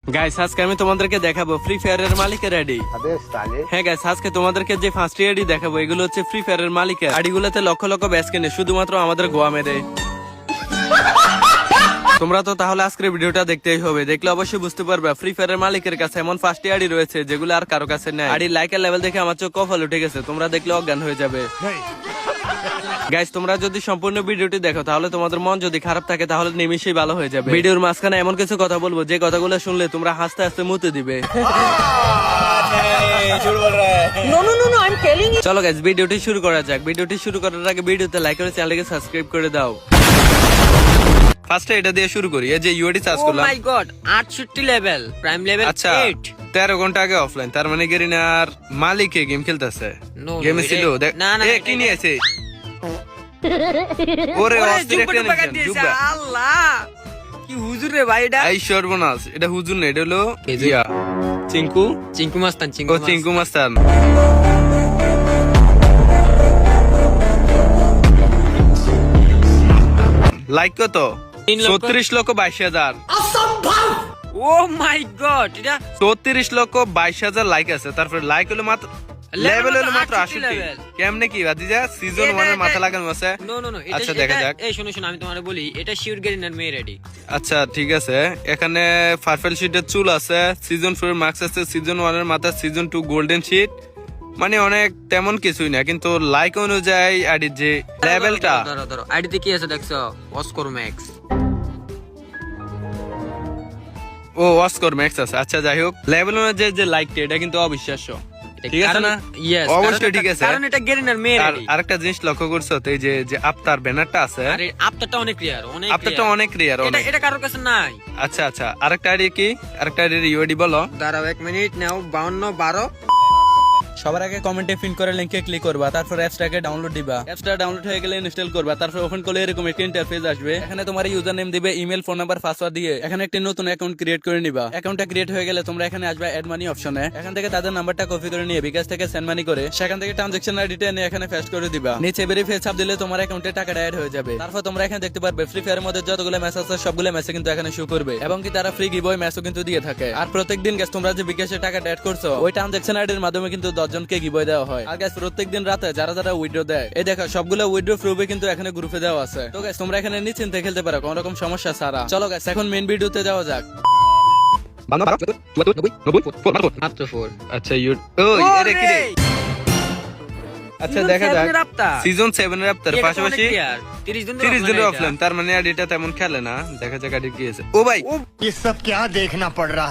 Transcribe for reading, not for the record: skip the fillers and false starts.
Guys আজকে আমি তোমাদেরকে দেখাবো ফ্রি ফায়ারের মালিকের আইডি। হ্যাঁ গাইস আজকে তোমাদেরকে যে ফার্স্ট আইডি দেখাবো এগুলো হচ্ছে ফ্রি ফায়ারের মালিকের আইডিগুলোতে লক্ষ লক্ষ ব্যাচ কিনে শুধুমাত্র আমাদের গোয়া মেরে। তোমরা তো তাহলে আজকের ভিডিওটা দেখতেই হবে, দেখলে অবশ্যই বুঝতে পারবে ফ্রি ফায়ারের মালিকের কাছে এমন ফার্স্ট আইডি রয়েছে যেগুলো আর কারো কাছে নেই। আইডি লাইকের লেভেল দেখে আমার চোখ কপাল উঠে গেছে, তোমরা দেখলে অজ্ঞান হয়ে যাবে। গাইস তোমরা যদি সম্পূর্ণ ভিডিওটি দেখো তাহলে তোমাদের মন যদি খারাপ থাকে তাহলে নিমিশেই ভালো হয়ে যাবে। ভিডিওর মাঝখানে এমন কিছু কথা বলবো যে কথাগুলো শুনলে তোমরা হাসতে হাসতে মুতে দিবে। চলো গাইস ভিডিওটি শুরু করা যাক। ভিডিওটি শুরু করার আগে ভিডিওতে লাইক করে চ্যানেলকে সাবস্ক্রাইব করে দাও। ফার্স্টে এটা দিয়ে শুরু করি। এই যে ইউআইডি সার্চ করলাম। ও মাই গড 68 লেভেল প্রাইম লেভেল 8। আচ্ছা 13 ঘন্টা আগে অফলাইন, তার মানে গেরিনার মালিকে গেম খেলতেছে। গেমে ছিল এ কি নিয়েছে ওরে অস্থির একটা নিয়েছে জুব্বা। আল্লাহ কি হুজুর রে ভাই এটা। এই সর্বনাশ, এটা হুজুর না, এটা হলো ইয়া চিঙ্কু মাস্তান ও চিঙ্কু মাস্তান। লাইক কত? 34,22,000। ও মাই গড এটা 34,22,000 লাইক আছে। তারপরে লাইক হলো মাত্র লেভেল হলো মাত্র 80। কেমনে কি বাদিজা সিজন 1 এর মাথা লাগানো আছে। নো আচ্ছা দেখা যাক। এই শোনো আমি তোমারে বলি এটা শিওর গেরিনার মেয়ে রেডি। আচ্ছা ঠিক আছে, এখানে পার্পল শিটের চুল আছে, সিজন 4 এর মার্কস আছে, সিজন 1 এর মাথা, সিজন 2 গোল্ডেন শিট, মানে অনেক তেমন কিছুই না, কিন্তু লাইক অনুযায়ী আইডির যে লেভেলটা। ধরো আইডিতে কি আছে দেখছো? অস্কর ম্যাক্স। ও অস্কর ম্যাক্স আছে। আচ্ছা যাই হোক, লেভেল অনুযায়ী যে লাইকটা এটা কিন্তু অবিশ্বাস্য, ঠিক আছে না? ইয়েস অবশ্যই ঠিক আছে, কারণ এটা গেরিনার মেয়ে আর রেডি। আরেকটা জিনিস লক্ষ্য করছো তো, এই যে আফতার ব্যানারটা আছে, আরে আপটারটা অনেক রিয়ার, আফতারটা অনেক রিয়ার এটা অনেক। এটা কারোর কাছে নাই। আচ্ছা আরেকটা আইডি কি? আরেকটা আইডির ইউআইডি বলো। দাঁড়াও 1 মিনিট নাও। 52 12। সবার আগে কমেন্টে পিন করে লিংকে ক্লিক করবা, তারপর অ্যাপসটাকে ডাউনলোড দিবা। অ্যাপসটা ডাউনলোড হয়ে গেলে ইনস্টল করবা, তারপর ওপেন করলে এরকম একটা ইন্টারফেস আসবে। এখানে তোমার ইউজার নেম দিবে, ইমেল, ফোন নাম্বার, পাসওয়ার্ড দিয়ে এখানে একটা নতুন অ্যাকাউন্ট ক্রিয়েট করে নিবা। অ্যাকাউন্টটা ক্রিয়েট হয়ে গেলে তোমরা এখানে আসবে অ্যাড মানি অপশনে। এখান থেকে তাদের নাম্বারটা কপি করে নিয়ে বিকাশ থেকে সেন্ড মানি করে সেখান থেকে ট্রানজাকশন আইডিটা এনে এখানে পেস্ট করে দিবা। নিচে ভেরিফাই চাপ দিলে তোমার অ্যাকাউন্টে টাকাটা অ্যাড হয়ে যাবে। তারপর তোমরা এখানে দেখতে পারবে ফ্রি ফায়ারের মধ্যে যতগুলো ম্যাচ আছে সবগুলো ম্যাচে কিন্তু এখানে শো করবে, এবং কি তারা ফ্রি গিভওয়ে ম্যাচও কিন্তু দিয়ে থাকে। আর প্রত্যেকদিন গাইস তোমরা যে বিকাশে টাকাটা অ্যাড করছো ওই ট্রানজাকশন আইডির মাধ্যমে কিন্তু 10 জনকে গিভওয়ে দেওয়া হয়। আর গাইস প্রত্যেকদিন রাতে যারা যারা উইথড্র দেয়, এই দেখো সবগুলো উইথড্র প্রুফে কিন্তু এখানে গ্রুপে দেওয়া আছে। তো গাইস তোমরা এখানে নিশ্চিন্তে খেলতে পারো কোনো রকম সমস্যা ছাড়া। চলো গাইস এখন মেইন ভিডিওতে যাওয়া যাক। মাত্র 4। আচ্ছা ওই এরে কি রে? আচ্ছা দেখা যাক সিজন 7 এর আফতার পাশাপাশি 30 দিনের অফলাইন, তার মানে আইডিটা তেমন খেলে না। দেখা যাক আইডি কি আছে। ও ভাই ये सब क्या देखना पड़ रहा है।